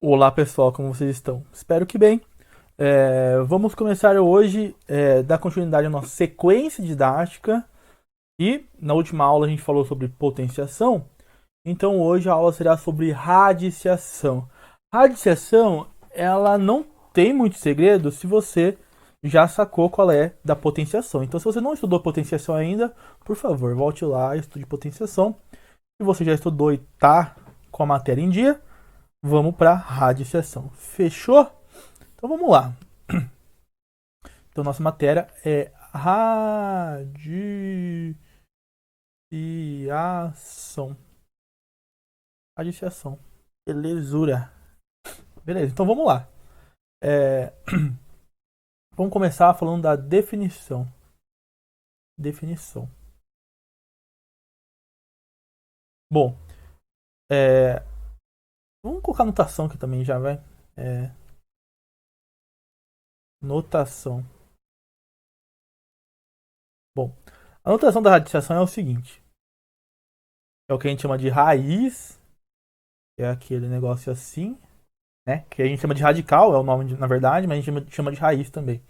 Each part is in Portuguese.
Olá pessoal, como vocês estão? Espero que bem. Vamos começar hoje dar continuidade à nossa sequência didática e na última aula a gente falou sobre potenciação, então hoje a aula será sobre radiciação. Radiciação, ela não tem muito segredo se você já sacou qual é da potenciação. Então se você não estudou potenciação ainda, por favor, volte lá e estude potenciação. Se você já estudou e está com a matéria em dia, vamos para radiciação. Fechou? Então vamos lá. Então nossa matéria é radiciação. Radiciação. Belezura. Beleza, então vamos lá. É, Vamos começar falando da definição. Definição. Bom, é, vamos colocar notação aqui também já, vai. É, Notação. Bom, a notação da radiciação é o seguinte. É o que a gente chama de raiz. É aquele negócio assim, né? Que a gente chama de radical, é o nome na verdade, mas a gente chama de raiz também.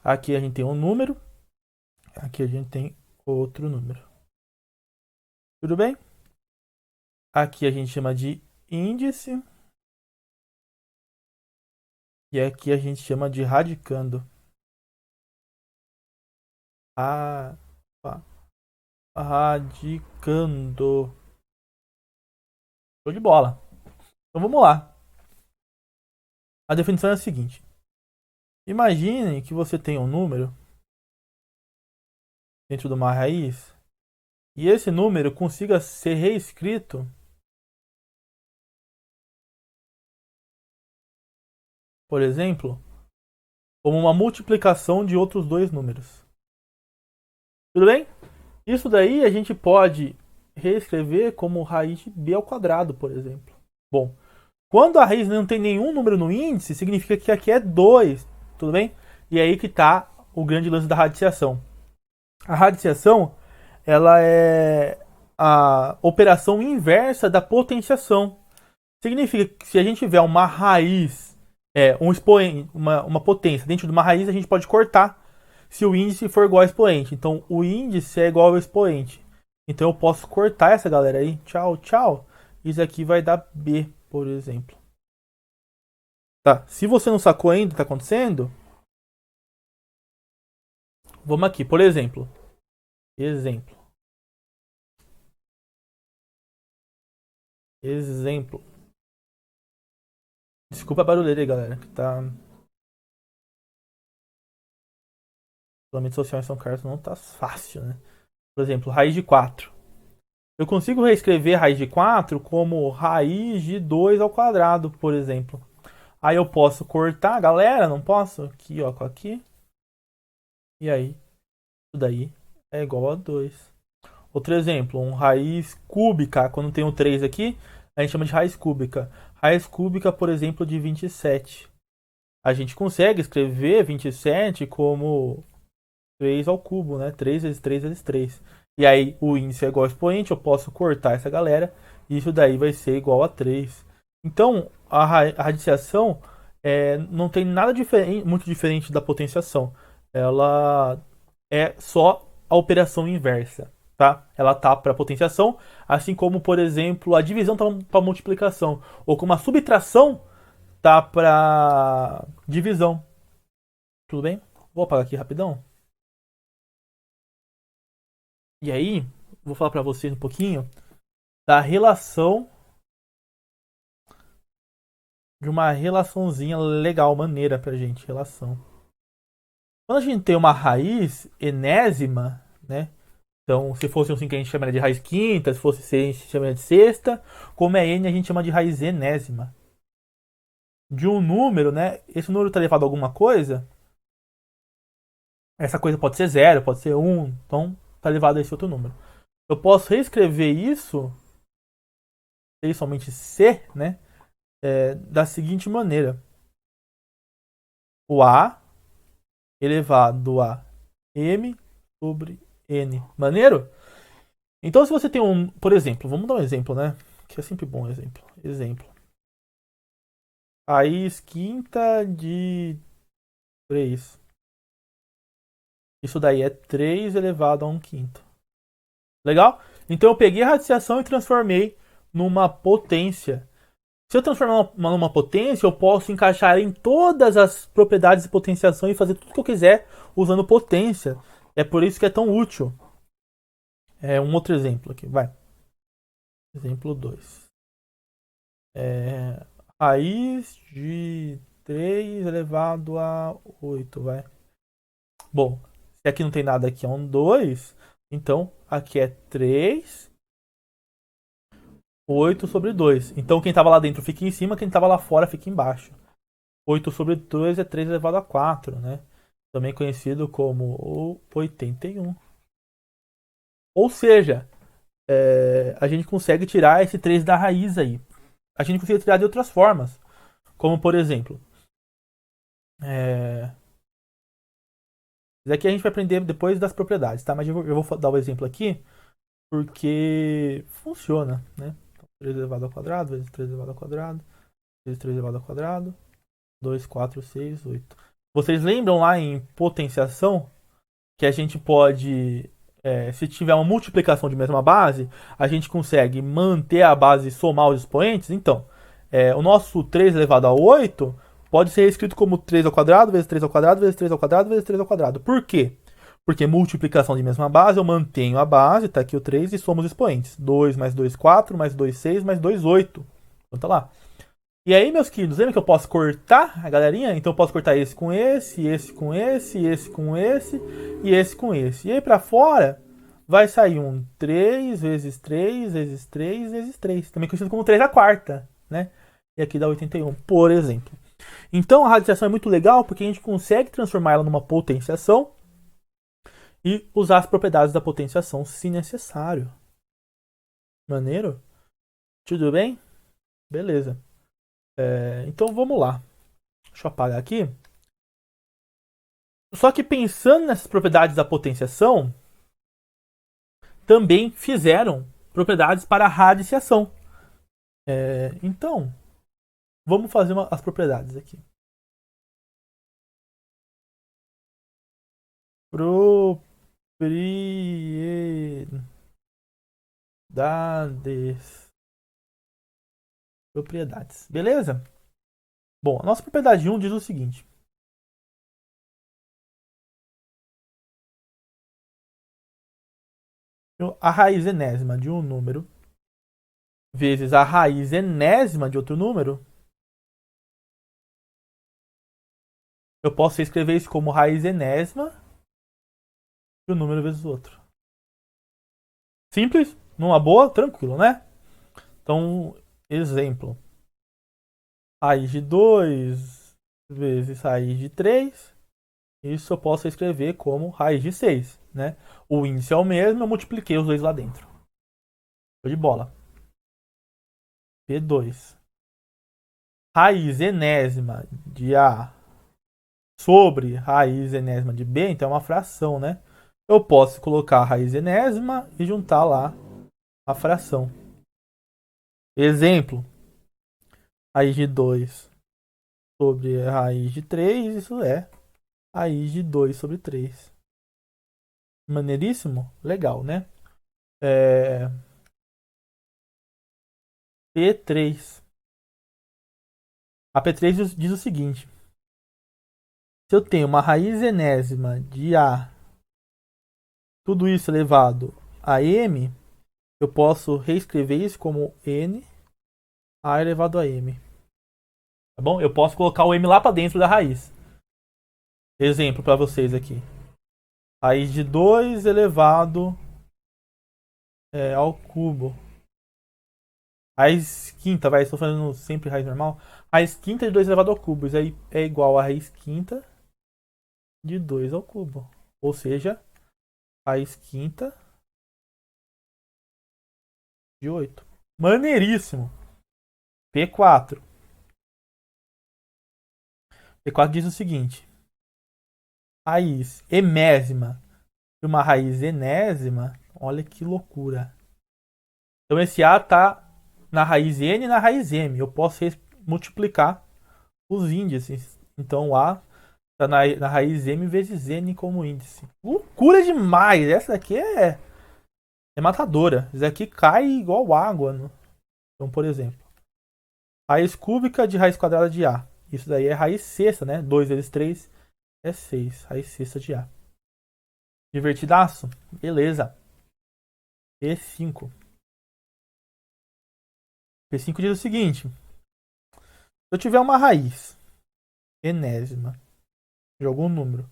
Aqui a gente tem um número, aqui a gente tem outro número. Tudo bem? Aqui a gente chama de índice e aqui a gente chama de radicando. Ah, radicando. Show de bola. Então vamos lá. A definição é a seguinte: imagine que você tem um número dentro de uma raiz e esse número consiga ser reescrito, por exemplo, como uma multiplicação de outros dois números. Tudo bem? Isso daí a gente pode reescrever como raiz de b ao quadrado, por exemplo. Bom, quando a raiz não tem nenhum número no índice, significa que aqui é 2, tudo bem? E é aí que está o grande lance da radiciação. A radiciação, ela é a operação inversa da potenciação. Significa que se a gente tiver uma raiz, um expoente, uma potência dentro de uma raiz, a gente pode cortar se o índice for igual ao expoente. Então, o índice é igual ao expoente. Então, eu posso cortar essa galera aí. Tchau, tchau. Isso aqui vai dar B, por exemplo. Tá? Se você não sacou ainda o que está acontecendo, vamos aqui. Por exemplo. Exemplo. Exemplo. Desculpa a barulheira aí, galera. Que tá. O isolamento social em São Carlos não tá fácil, né? Por exemplo, raiz de 4. Eu consigo reescrever raiz de 4 como raiz de 2 ao quadrado, por exemplo. Aí eu posso cortar, galera, não posso? Aqui, ó, com aqui. E aí, isso daí é igual a 2. Outro exemplo, um raiz cúbica. Quando tem o 3 aqui, a gente chama de raiz cúbica. Raiz cúbica, por exemplo, de 27. A gente consegue escrever 27 como 3 ao cubo, né? 3 vezes 3 vezes 3. E aí o índice é igual ao expoente, eu posso cortar essa galera, e isso daí vai ser igual a 3. Então, a radiciação não tem nada muito diferente da potenciação. Ela é só a operação inversa, tá? Ela tá para potenciação, assim como, por exemplo, a divisão tá para multiplicação, ou como a subtração tá para divisão. Tudo bem? Vou apagar aqui rapidão. E aí, vou falar para vocês um pouquinho da relação, de uma relaçãozinha legal, maneira pra gente, relação. Quando a gente tem uma raiz enésima, né? Então, se fosse um 5 a gente chamaria de raiz quinta, se fosse 6 a gente chamaria de sexta. Como é n, a gente chama de raiz enésima. De um número, né? Esse número está elevado a alguma coisa. Essa coisa pode ser 0, pode ser 1. Então, está elevado a esse outro número. Eu posso reescrever isso, somente C, né? Da seguinte maneira: o A elevado a M sobre N. Maneiro? Então, se você tem um, por exemplo, vamos dar um exemplo, né? Que é sempre bom exemplo. Exemplo. raiz quinta de 3. Isso daí é 3 elevado a 1 quinto. Legal? Então eu peguei a radiciação e transformei numa potência. Se eu transformar numa potência, eu posso encaixar em todas as propriedades de potenciação e fazer tudo que eu quiser usando potência. É por isso que é tão útil. É um outro exemplo aqui, vai. Exemplo 2. É, raiz de 3 elevado a 8, vai. Bom, se aqui não tem nada, aqui é um 2. Então, aqui é 3, 8 sobre 2. Então, quem estava lá dentro fica em cima, quem estava lá fora fica embaixo. 8 sobre 2 é 3 elevado a 4, né? Também conhecido como o 81. Ou seja, a gente consegue tirar esse 3 da raiz aí. A gente consegue tirar de outras formas. Como, por exemplo, é... isso aqui a gente vai aprender depois das propriedades, tá? Mas eu vou dar o exemplo aqui porque funciona, né? Então, 3 elevado ao quadrado, vezes 3 elevado ao quadrado, vezes 3 elevado ao quadrado, 2, 4, 6, 8. Vocês lembram lá em potenciação que a gente pode, se tiver uma multiplicação de mesma base, a gente consegue manter a base e somar os expoentes? Então, o nosso 3 elevado a 8 pode ser escrito como 3 ao quadrado, vezes 3 ao quadrado, vezes 3 ao quadrado, vezes 3 ao quadrado. Por quê? Porque multiplicação de mesma base, eu mantenho a base, tá aqui o 3, e somo os expoentes. 2 mais 2, 4, mais 2, 6, mais 2, 8. Então tá lá. E aí, meus queridos, lembra que eu posso cortar a galerinha? Então eu posso cortar esse com esse com esse com esse e esse com esse. E aí pra fora vai sair um 3 vezes 3 vezes 3 vezes 3. Também conhecido como 3 a quarta, né? E aqui dá 81, por exemplo. Então a radiciação é muito legal porque a gente consegue transformar ela numa potenciação e usar as propriedades da potenciação se necessário. Maneiro? Tudo bem? Beleza. Então vamos lá. Deixa eu apagar aqui. Só que pensando nessas propriedades da potenciação, também fizeram propriedades para a radiciação. Então, vamos fazer as propriedades aqui. Propriedades. Propriedades. Beleza? Bom, a nossa propriedade 1 diz o seguinte. A raiz enésima de um número vezes a raiz enésima de outro número, eu posso escrever isso como raiz enésima de um número vezes o outro. Simples, numa boa, tranquilo, né? Então, exemplo. Raiz de 2 vezes raiz de 3. Isso eu posso escrever como raiz de 6, né? O índice é o mesmo, eu multipliquei os dois lá dentro. Show de bola. P2. Raiz enésima de A sobre raiz enésima de B, então é uma fração, né? Eu posso colocar a raiz enésima e juntar lá a fração. Exemplo. Raiz de 2 sobre raiz de 3, isso é raiz de 2 sobre 3. Maneiríssimo? Legal, né? P3. A P3 diz o seguinte. Se eu tenho uma raiz enésima de A, tudo isso elevado a M, eu posso reescrever isso como N A elevado a M. Tá bom? Eu posso colocar o M lá para dentro da raiz. Exemplo para vocês aqui. Raiz de 2 elevado ao cubo. Raiz quinta, vai, estou fazendo sempre raiz normal. Raiz quinta de 2 elevado ao cubo. Isso aí é igual a raiz quinta de 2 ao cubo. Ou seja, raiz quinta de 8. Maneiríssimo. P4. P4 diz o seguinte. Raiz emésima de uma raiz enésima. Olha que loucura. Então esse A está na raiz N e na raiz M. Eu posso multiplicar os índices. Então o A está na raiz M vezes N como índice. Loucura demais! Essa daqui é matadora. Isso aqui cai igual água. Né? Então, por exemplo, raiz cúbica de raiz quadrada de A. Isso daí é raiz sexta, né? 2 vezes 3 é 6. Raiz sexta de A. Divertidaço? Beleza. P5. P5 diz o seguinte. Se eu tiver uma raiz enésima de algum número,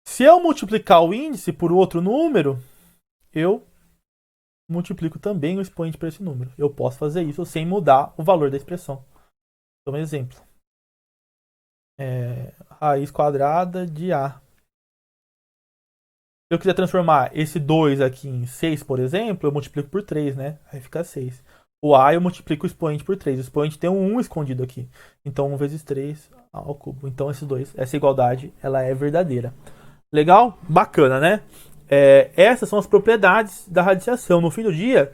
se eu multiplicar o índice por outro número, eu multiplico também o expoente para esse número. Eu posso fazer isso sem mudar o valor da expressão. Então, um exemplo. Raiz quadrada de A. Se eu quiser transformar esse 2 aqui em 6, por exemplo, eu multiplico por 3, né? Aí fica 6. O A eu multiplico o expoente por 3. O expoente tem um 1 escondido aqui. Então 1 vezes 3 ao cubo. Então essa igualdade, ela é verdadeira. Legal? Bacana, né? Essas são as propriedades da radiciação. No fim do dia,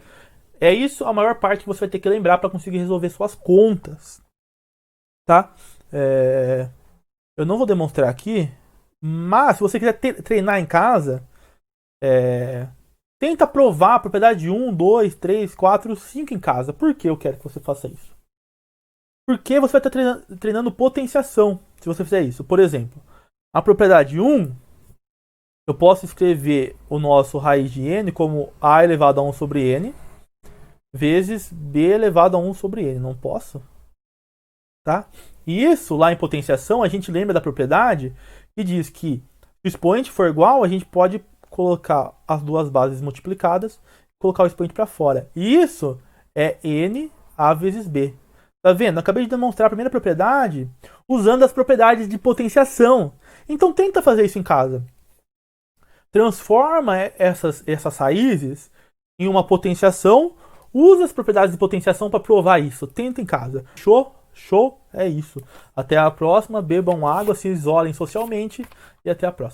é isso a maior parte que você vai ter que lembrar para conseguir resolver suas contas. Tá? Eu não vou demonstrar aqui, mas se você quiser treinar em casa, tenta provar a propriedade 1, 2, 3, 4, 5 em casa. Por que eu quero que você faça isso? Porque você vai estar treinando potenciação se você fizer isso. Por exemplo, a propriedade 1, eu posso escrever o nosso raiz de n como a elevado a 1 sobre n vezes b elevado a 1 sobre n. Não posso? Tá? E isso, lá em potenciação, a gente lembra da propriedade que diz que se o expoente for igual, a gente pode colocar as duas bases multiplicadas e colocar o expoente para fora. E isso é n a vezes b. Tá vendo? Eu acabei de demonstrar a primeira propriedade usando as propriedades de potenciação. Então tenta fazer isso em casa. Transforma essas raízes em uma potenciação. Usa as propriedades de potenciação para provar isso. Tenta em casa. Show? Show? É isso. Até a próxima. Bebam água, se isolem socialmente e até a próxima.